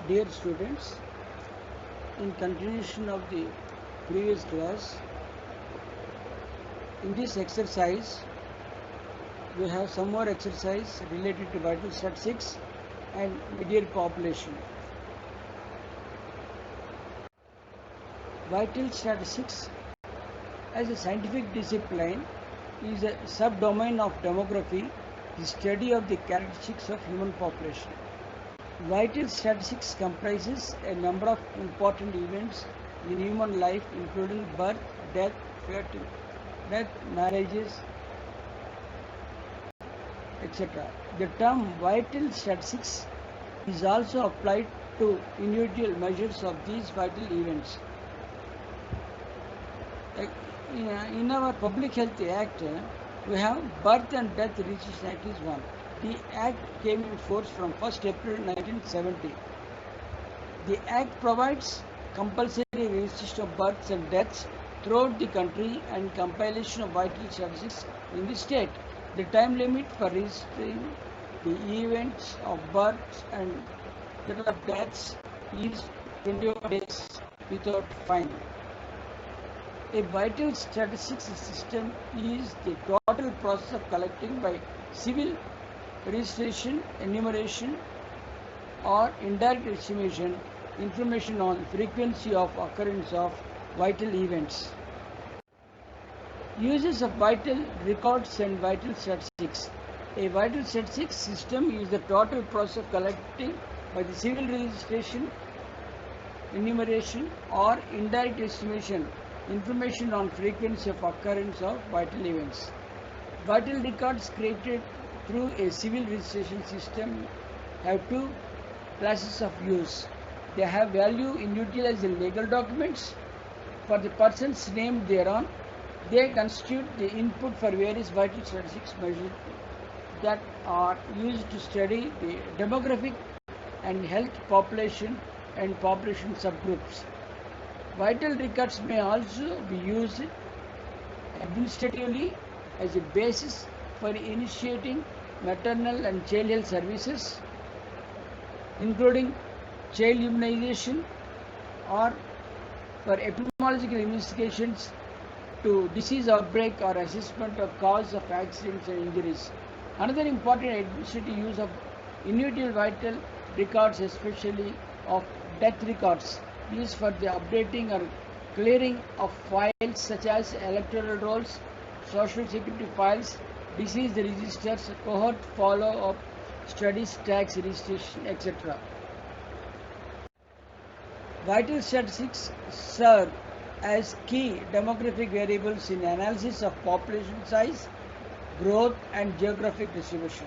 Dear students, in continuation of the previous class, in this exercise, we have some more exercise related to vital statistics and median population. Vital statistics as a scientific discipline is a subdomain of demography, the study of the characteristics of human population. Vital statistics comprises a number of important events in human life, including birth, death, marriages, etc. The term vital statistics is also applied to individual measures of these vital events. In our Public Health Act, we have Birth and Death Registration Act is one. The Act came in force from 1st April 1970. The Act provides compulsory registration of births and deaths throughout the country and compilation of vital statistics in the state. The time limit for registering the events of births and deaths is 21 days without fine. A vital statistics system is the total process of collecting by civil registration, enumeration, or indirect estimation information on frequency of occurrence of vital events. Uses of vital records and vital statistics. A vital statistics system is the total process of collecting by the civil registration, enumeration, or indirect estimation information on frequency of occurrence of vital events. Vital records created through a civil registration system have two classes of use. They have value individual as legal documents for the persons named thereon. They constitute the input for various vital statistics measures that are used to study the demographic and health population and population subgroups. Vital records may also be used administratively as a basis for initiating maternal and child health services, including child immunization, or for epidemiological investigations to disease outbreak or assessment of cause of accidents and injuries. Another important administrative use of individual vital records, especially of death records, is for the updating or clearing of files such as electoral rolls, social security files, disease registers, cohort follow-up studies, tax registration, etc. Vital statistics serve as key demographic variables in analysis of population size, growth, and geographic distribution.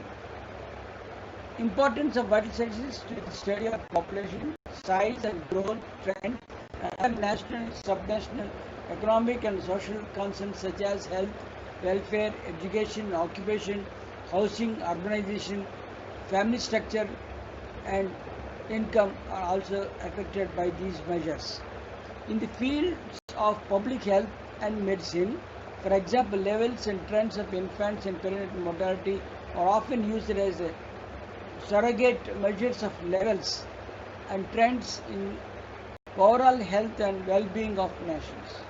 Importance of vital statistics to the study of population size and growth trend and national, subnational, economic and social concerns such as health, welfare, education, occupation, housing, urbanization, family structure, and income are also affected by these measures. In the fields of public health and medicine, for example, levels and trends of infants and perinatal mortality are often used as a surrogate measures of levels and trends in overall health and well-being of nations.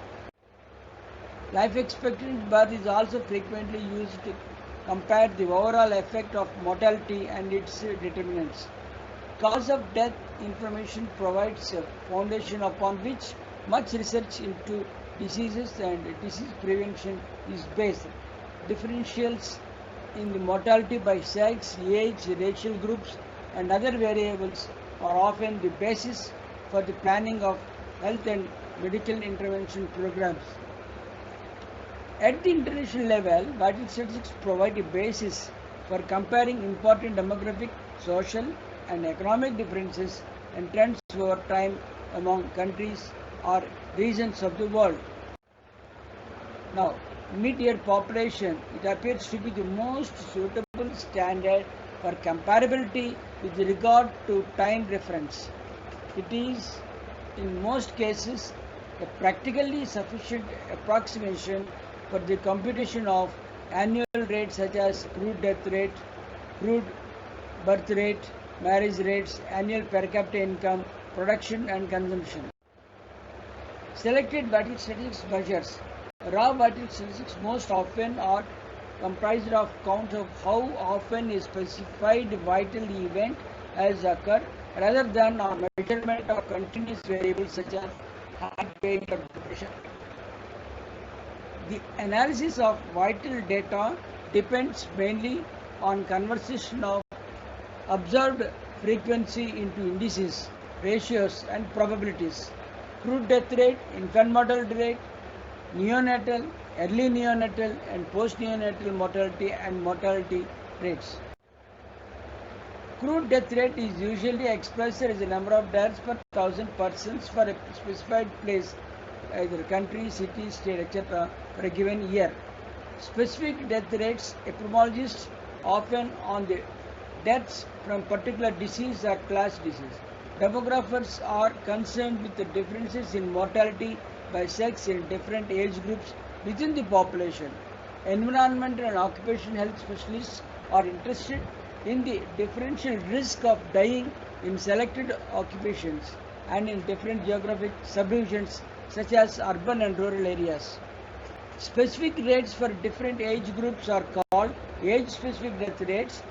Life expectancy birth is also frequently used to compare the overall effect of mortality and its determinants. Cause of death information provides a foundation upon which much research into diseases and disease prevention is based. Differentials in the mortality by sex, age, racial groups, and other variables are often the basis for the planning of health and medical intervention programs. At the international level, vital statistics provide a basis for comparing important demographic, social, and economic differences and trends over time among countries or regions of the world. Now, mid-year population, it appears to be the most suitable standard for comparability with regard to time reference. It is, in most cases, a practically sufficient approximation for the computation of annual rates such as crude death rate, crude birth rate, marriage rates, annual per capita income, production and consumption. Selected vital statistics measures. Raw vital statistics most often are comprised of count of how often a specified vital event has occurred rather than a measurement of continuous variables such as height, weight or pressure. The analysis of vital data depends mainly on conversion of observed frequency into indices, ratios and probabilities. Crude death rate, infant mortality rate, neonatal, early neonatal and post-neonatal mortality and mortality rates. Crude death rate is usually expressed as the number of deaths per 1,000 persons for a specified place, either country, city, state, etc. for a given year. Specific death rates, epidemiologists often on the deaths from particular disease or class disease. Demographers are concerned with the differences in mortality by sex in different age groups within the population. Environmental and occupational health specialists are interested in the differential risk of dying in selected occupations and in different geographic subdivisions such as urban and rural areas. Specific rates for different age groups are called age-specific death rates.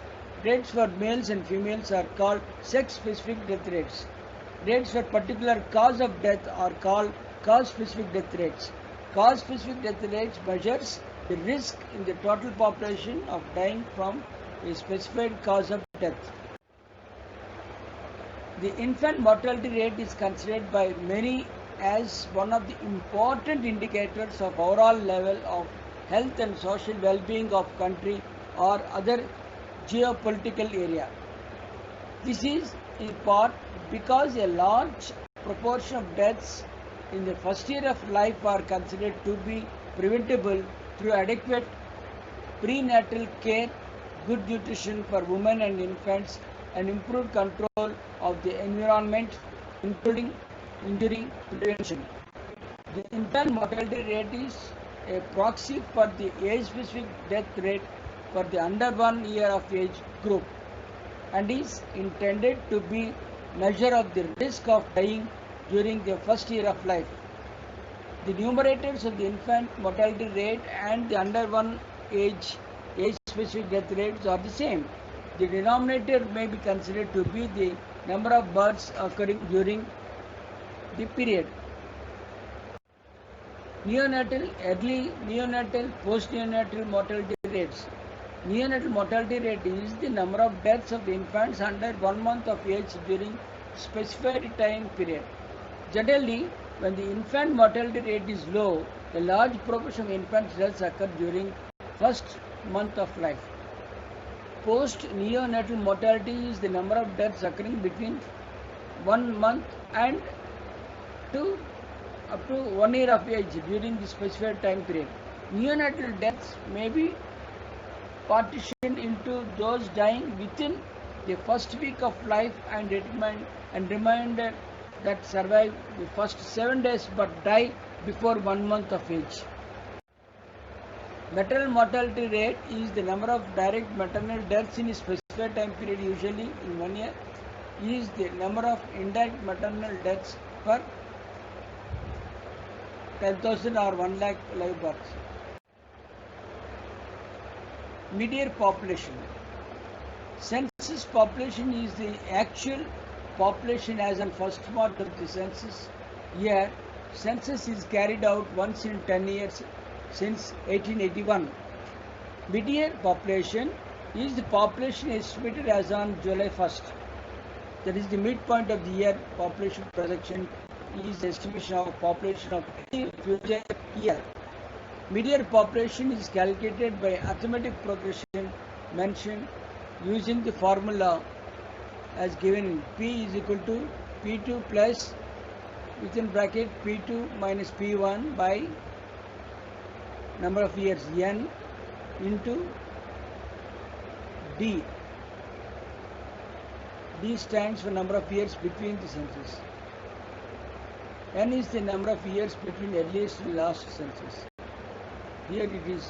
Rates for males and females are called sex-specific death rates. Rates for particular cause of death are called cause-specific death rates. Cause-specific death rates measures the risk in the total population of dying from a specified cause of death. The infant mortality rate is considered by many as one of the important indicators of overall level of health and social well-being of country or other geopolitical area. This is in part because a large proportion of deaths in the first year of life are considered to be preventable through adequate prenatal care, good nutrition for women and infants, and improved control of the environment, including injury prevention. The infant mortality rate is a proxy for the age-specific death rate for the under 1 year of age group and is intended to be measure of the risk of dying during the first year of life. The numerators of the infant mortality rate and the under 1 age-specific death rates are the same. The denominator may be considered to be the number of births occurring during the period. Neonatal, early neonatal, post-neonatal mortality rates. Neonatal mortality rate is the number of deaths of the infants under 1 month of age during specified time period. Generally, when the infant mortality rate is low, a large proportion of infants' deaths occur during first month of life. Post-neonatal mortality is the number of deaths occurring between 1 month and up to 1 year of age during the specified time period. Neonatal deaths may be partitioned into those dying within the first week of life and remainder that survive the first 7 days but die before 1 month of age. Maternal mortality rate is the number of direct maternal deaths in a specified time period, usually in 1 year, is the number of indirect maternal deaths per 10,000 or 1 lakh live births. Mid-year population. Census population is the actual population as on first month of the census year. Census is carried out once in 10 years since 1881. Mid-year population is the population estimated as on July 1st. That is the midpoint of the year. Population projection is estimation of population of any future year. Mid-year population is calculated by arithmetic progression mentioned using the formula as given in P is equal to P2 plus within bracket P2 minus P1 by number of years N into D. D stands for number of years between the census. N is the number of years between earliest and last census. Here it is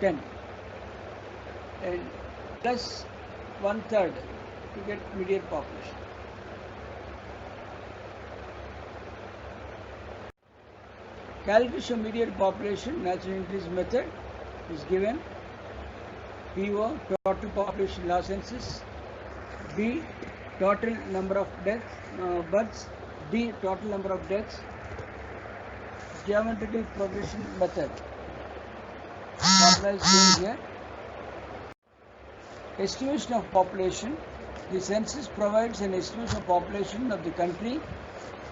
10 and plus 1/3 to get median population. Calculation of median population, natural increase method is given. PO, total population law census. B, total number of deaths, births. D, total number of deaths. Geometrical progression method. Formula is given here. Estimation of population. The census provides an estimation of population of the country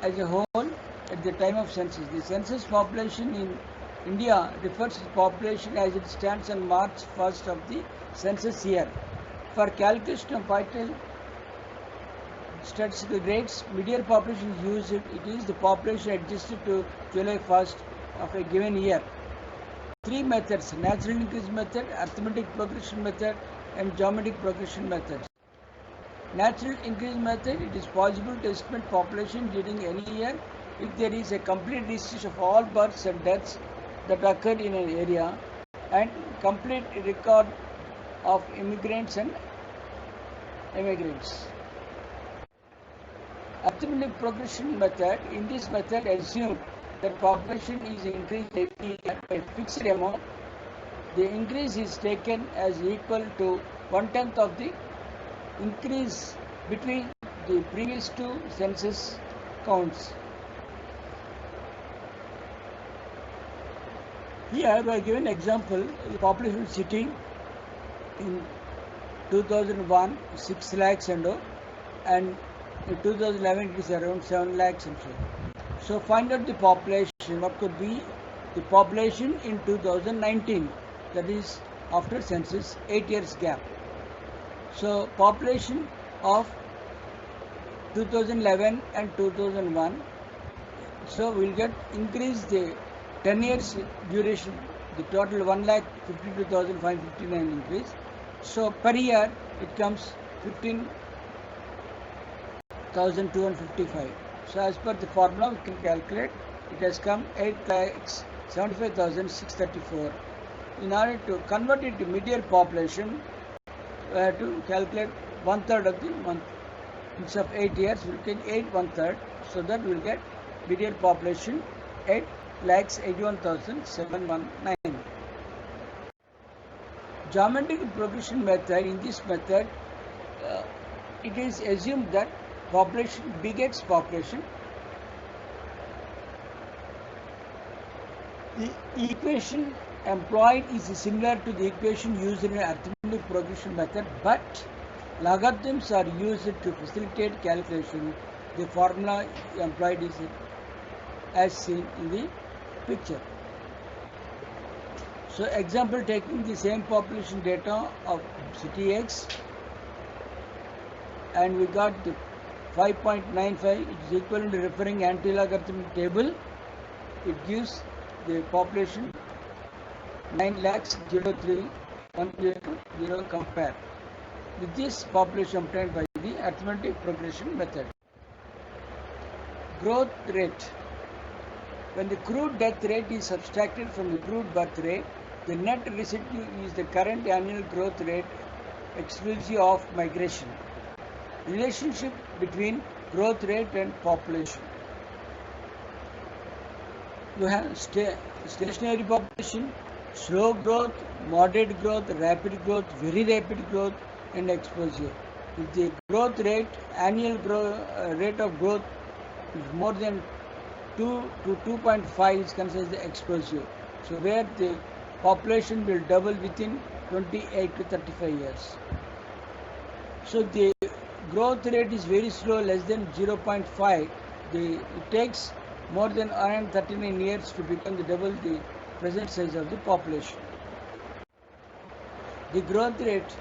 as a whole at the time of census. The census population in India refers to the population as it stands on March 1st of the census year. For calculation of vital statistical rates, median population is used. It is the population adjusted to July 1st of a given year. Three methods: natural increase method, arithmetic progression method, and geometric progression methods. Natural increase method, it is possible to estimate population during any year if there is a complete distribution of all births and deaths that occurred in an area and complete record of immigrants and emigrants. Arithmetic progression method, in this method assume that population is increased every year by a fixed amount. The increase is taken as equal to 1/10 of the increase between the previous two census counts. Here by given example, the population city in 2001 6 lakhs and in 2011 it is around 7 lakhs and so. So find out the population, what could be the population in 2019, that is after census, 8 years gap. So population of 2011 and 2001, so we'll get increase the 10 years duration, the total 1,52,559 increase. So per year it comes 15,255. So as per the formula we can calculate, it has come 8,75,634. In order to convert it to median population, we have to calculate 1/3 of the month. Instead of 8 years, we will take 8 1/3. So that we will get median population 8,81,719. Geometric progression method. In this method, it is assumed that population begets population. The equation employed is similar to the equation used in arithmetic progression method, but logarithms are used to facilitate calculation. The formula employed is as seen in the picture. So example, taking the same population data of city X, and we got the 5.95, it is equivalent to referring anti-logarithmic table. It gives the population 9,03,102 compare with this population obtained by the arithmetic progression method. Growth rate. When the crude death rate is subtracted from the crude birth rate, the net residue is the current annual growth rate exclusive of migration. Relationship between growth rate and population. You have stationary population, slow growth, moderate growth, rapid growth, very rapid growth, and exposure. If the growth rate, annual rate of growth is more than 2 to 2.5 is considered the exposure. So where the population will double within 28 to 35 years. So the growth rate is very slow, less than 0.5. It takes more than 139 years to become the double the present size of the population. The growth rate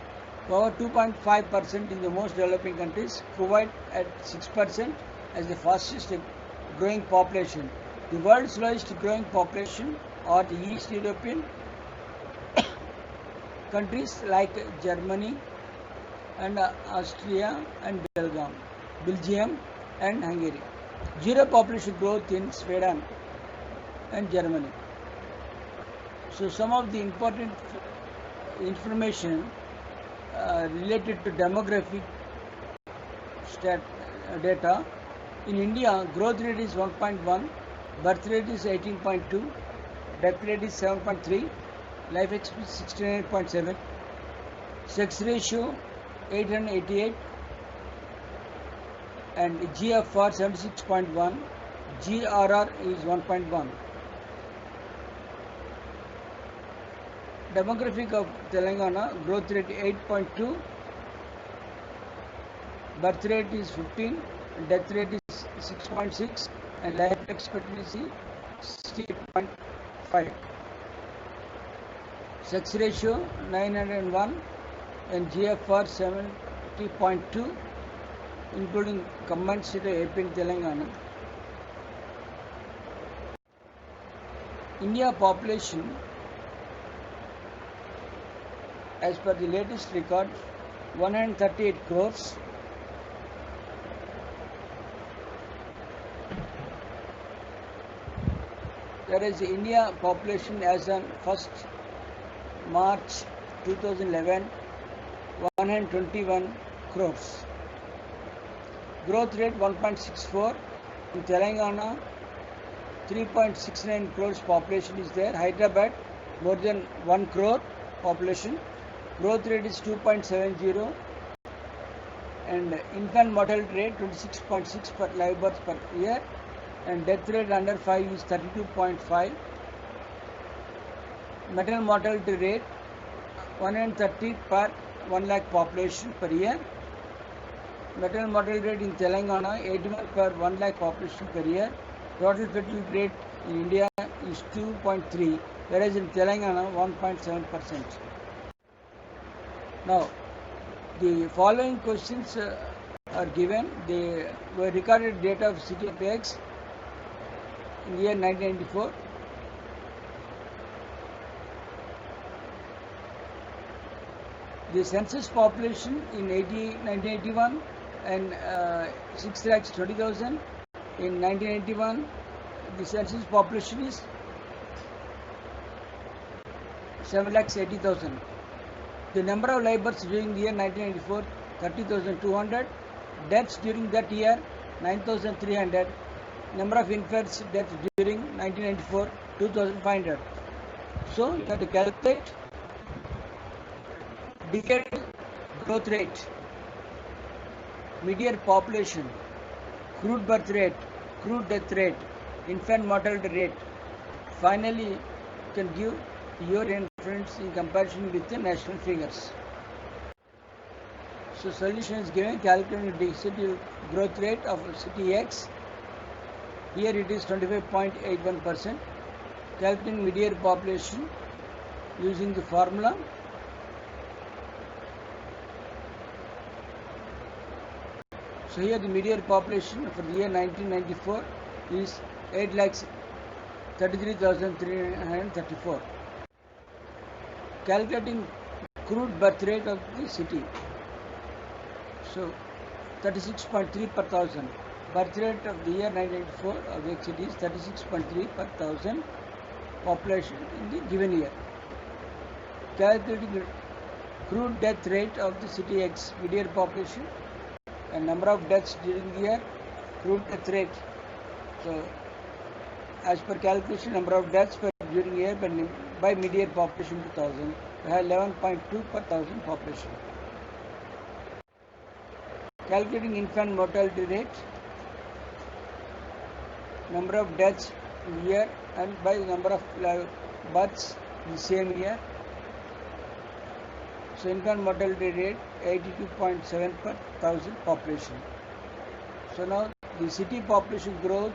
over 2.5% in the most developing countries, Kuwait at 6% as the fastest growing population. The world's lowest growing population are the East European countries like Germany and Austria and Belgium and Hungary. Zero population growth in Sweden and Germany. So some of the important information related to demographic data. In India, growth rate is 1.1, birth rate is 18.2, death rate is 7.3, life expectancy 69.7, sex ratio 888, and GFR 76.1, GRR is 1.1. Demographic of Telangana, growth rate 8.2, birth rate is 15, death rate is 6.6, and life expectancy 68.5. Sex ratio 901 and GFR 70.2, including combined state of AP and Telangana. India population, as per the latest record, 138 crores. Whereas the India population as on 1st March 2011, 121 crores. Growth rate 1.64. In Telangana, 3.69 crores population is there. Hyderabad, more than 1 crore population. Growth rate is 2.70, and infant mortality rate 26.6 per live birth per year, and death rate under 5 is 32.5. Maternal mortality rate 130 per 1 lakh population per year. Maternal mortality rate in Telangana 81 per 1 lakh population per year. Total fertility rate in India is 2.3, whereas in Telangana 1.7%. Now, the following questions are given. They were recorded data of city of X in the year 1994. The census population in 1981 and 6,20,000. In 1981, the census population is 7,80,000. The number of live births during the year 1994, 30,200. Deaths during that year, 9,300. Number of infants deaths during 1994, 2,500. So, you have to calculate decadal growth rate, median population, crude birth rate, crude death rate, infant mortality rate. Finally, you can give your inference in comparison with the national figures. So, solution is given. Calculating the city growth rate of city X. Here it is 25.81%. Calculating median population using the formula. So here the median population for the year 1994 is 8,33,334. Calculating crude birth rate of the city. So 36.3 per thousand. Birth rate of the year 1994 of the city is 36.3 per thousand population in the given year. Calculating the crude death rate of the city X, median population, and number of deaths during the year, crude death rate. So, as per calculation, number of deaths per during the year by median population 2000, we have 11.2 per thousand population. Calculating infant mortality rate, number of deaths in the year and by number of births in the same year. So, infant mortality rate 82.7 per thousand population. So, now the city population growth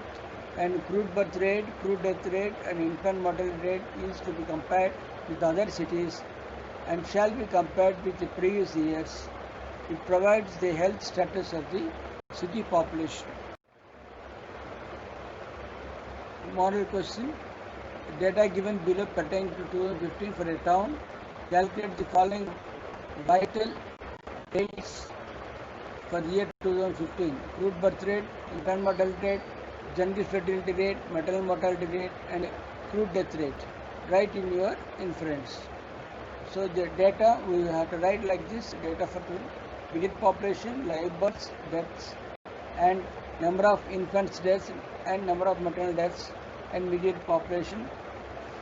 and crude birth rate, crude death rate and infant mortality rate is to be compared with other cities and shall be compared with the previous years. It provides the health status of the city population. Model question. Data given below pertain to 2015 for a town. Calculate the following vital dates for the year 2015. Crude birth rate, infant mortality rate, general fertility rate, maternal mortality rate and crude death rate. Write in your inference. So the data we have to write like this, data for immediate population, live births, deaths, and number of infants deaths and number of maternal deaths, and immediate population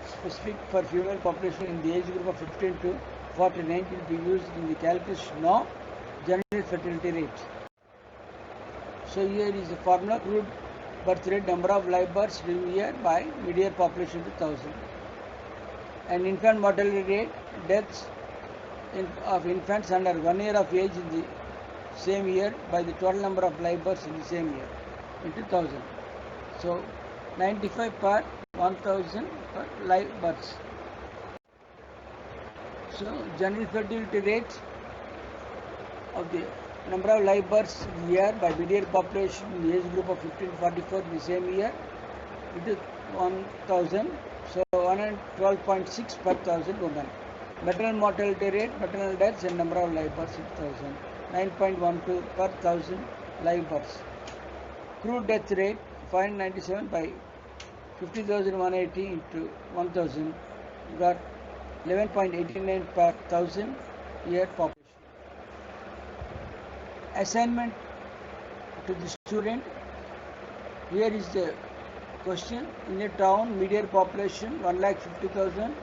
specific for female population in the age group of 15 to 49 will be used in the calculation of general fertility rate. So here is the formula: crude birth rate, number of live births during year by median population to 1000, and infant mortality rate, deaths of infants under 1 year of age in the same year by the total number of live births in the same year into 1000. So 95 per 1000 per live births. So general fertility rate of the number of live births in the year by median population in the age group of 15 to 44 in the same year into 1000. So 112.6 per 1000 women. Maternal mortality rate, maternal deaths and number of live births in 1000. 9.12 per 1000 live births. Crude death rate 597 by 50,180 into 1000 got 11.89 per 1000 year population. Assignment to the student. Here is the question: in a town, median population 1,50,000.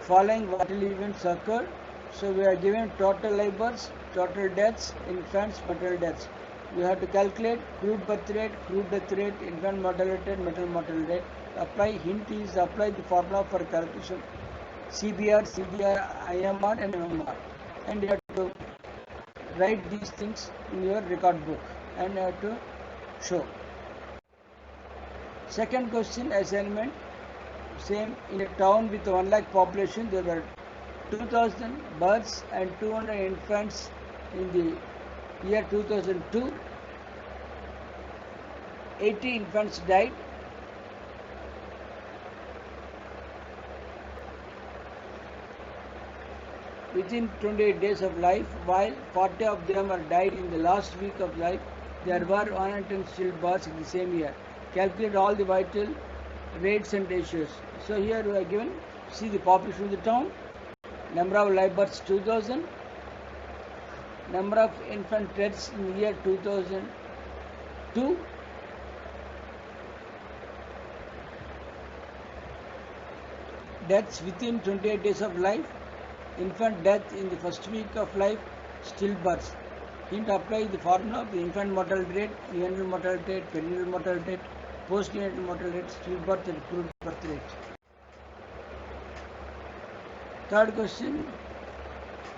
Following vital events occur. So we are given total live births, total deaths, infants, maternal deaths. We have to calculate crude birth rate, crude death rate, infant mortality rate, maternal mortality rate. Apply, hint is apply the formula for calculation: CBR, CDR, IMR and MMR. And you have to write these things in your record book and you have to show. Second question assignment, same. In a town with 1 lakh population, there were 2000 births and 200 infants in the year 2002. 80 infants died. Within 28 days of life, while 40 of them are died in the last week of life. There were 110 stillbirths in the same year. Calculate all the vital rates and ratios. So here we are given, see the population of the town, number of live births 2000, number of infant deaths in the year 2002, deaths within 28 days of life, infant death in the first week of life, stillbirths. Hint: apply the formula of the infant mortality rate, neonatal mortality rate, perinatal mortality rate, postnatal mortality rate, stillbirth and crude birth rate. Third question,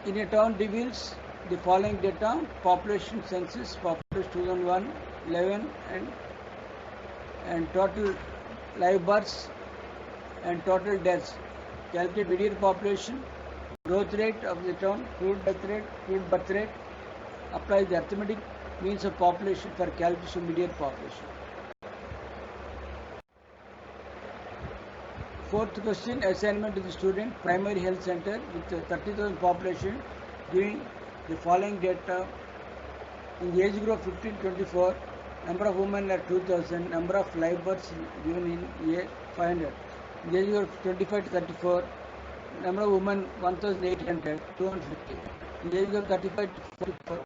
in a town reveals the following data: population census, population 2001, 11 and total live births and total deaths. Calculate median population, growth rate of the town, crude death rate, crude birth rate. Apply the arithmetic means of population for calculation of median population. Fourth question, assignment to the student, primary health center with 30,000 population, giving the following data: in the age group 15-24, number of women are 2000, number of live births given in year 500. In the age group 25-34, number of women 1800, 250. In the age group 35-44,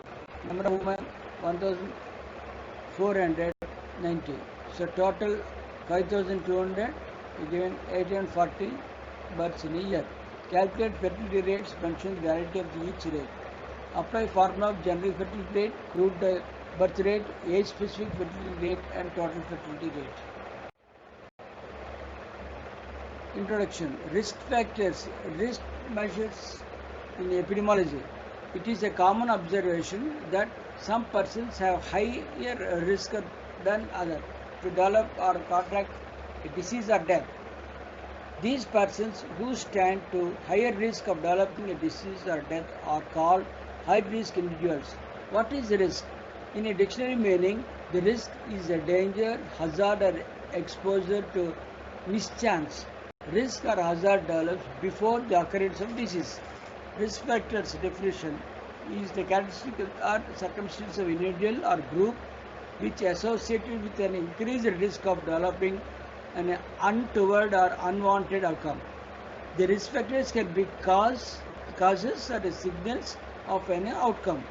number of women 1490. So total 5200, given 840 births in a year. Calculate fertility rates, mention the variety of each rate. Apply formula of general fertility rate, crude birth rate, age specific fertility rate and total fertility rate. Introduction. Risk factors. Risk measures in epidemiology. It is a common observation that some persons have higher risk than others to develop or contract a disease or death. These persons who stand to higher risk of developing a disease or death are called high risk individuals. What is risk? In a dictionary meaning, the risk is a danger, hazard or exposure to mischance. Risk or hazard develops before the occurrence of disease. Risk factors definition is the characteristic or circumstance of individual or group which associated with an increased risk of developing an untoward or unwanted outcome. The risk factors can be causes or signals of an outcome.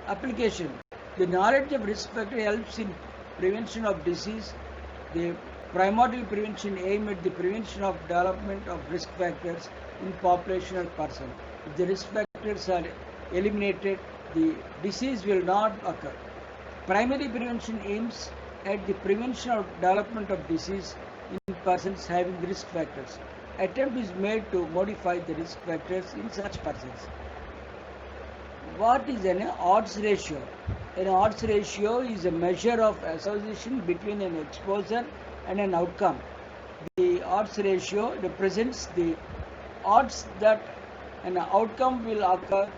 Application. The knowledge of risk factor helps in prevention of disease. The primordial prevention aim at the prevention of development of risk factors in population or person. If the risk factors are eliminated, the disease will not occur. Primary prevention aims at the prevention of development of disease in persons having risk factors. Attempt is made to modify the risk factors in such persons. What is an odds ratio? An odds ratio is a measure of association between an exposure and an outcome. The odds ratio represents the odds that an outcome will occur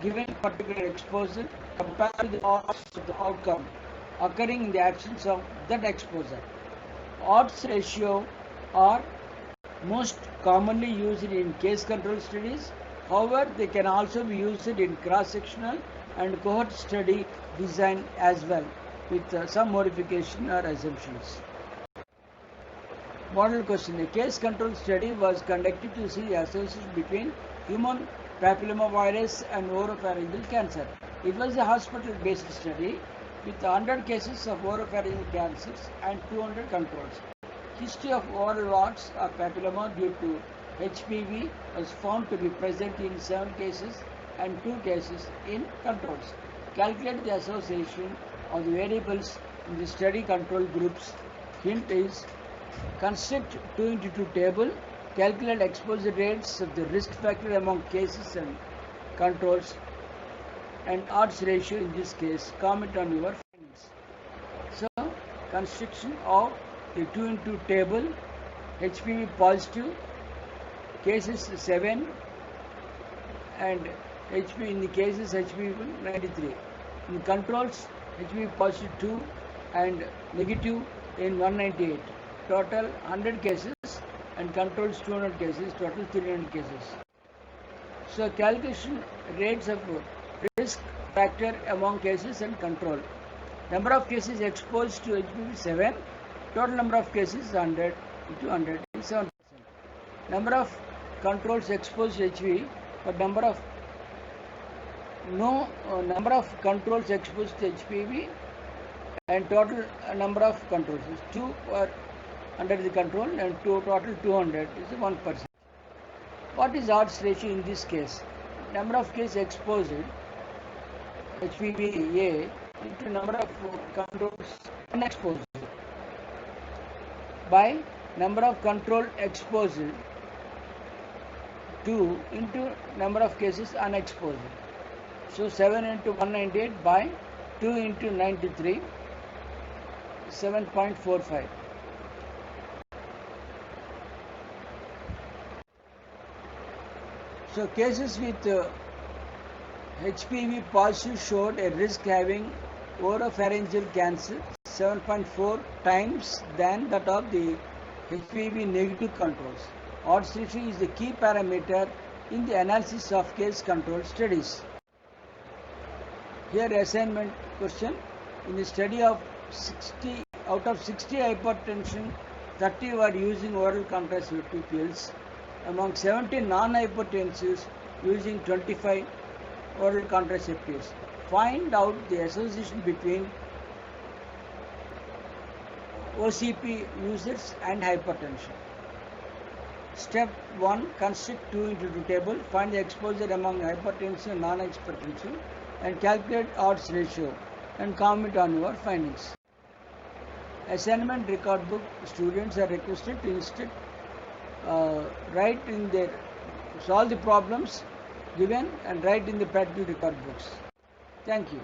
given particular exposure compared to the odds of the outcome occurring in the absence of that exposure. Odds ratio are most commonly used in case control studies. However, they can also be used in cross-sectional and cohort study design as well, with some modification or assumptions. Model question. A case control study was conducted to see the association between human papillomavirus and oropharyngeal cancer. It was a hospital-based study with 100 cases of oropharyngeal cancers and 200 controls. History of oral warts or papilloma due to HPV was found to be present in 7 cases and 2 cases in controls. Calculate the association of the variables in the study control groups. Hint is construct 2 into 2 table, calculate exposure rates of the risk factor among cases and controls and odds ratio in this case. Comment on your findings. So, construction of the 2 into 2 table, HPV positive, cases 7 and HPV in the cases HPV 93. In controls, HPV positive 2 and negative in 198. Total 100 cases and controls 200 cases, total 300 cases. So calculation rates of risk factor among cases and control. Number of cases exposed to HPV 7, total number of cases is 100 into 100 is 7%. Number of controls exposed to HPV, but number of controls exposed to HPV and total number of controls is 2 are under the control and total 200 is 1%. What is odds ratio in this case? Number of cases exposed HPV A into number of controls unexposed by number of control exposed 2 into number of cases unexposed. So 7 into 198 by 2 into 93, 7.45. So cases with HPV positive showed a risk having oropharyngeal cancer 7.4 times than that of the HPV negative controls. Odds ratio is the key parameter in the analysis of case control studies. Here assignment question. In the study of 60 out of 60 hypertension, 30 were using oral contraceptive pills. Among 70 non-hypertensives using 25 oral contraceptives. Find out the association between OCP users and hypertension. Step 1. Construct 2 into 2 table. Find the exposure among hypertensive and non-hypertensive and calculate odds ratio and comment on your findings. Assignment record book. Students are requested to instead write in their solve the problems given and write in the practical record books. Thank you.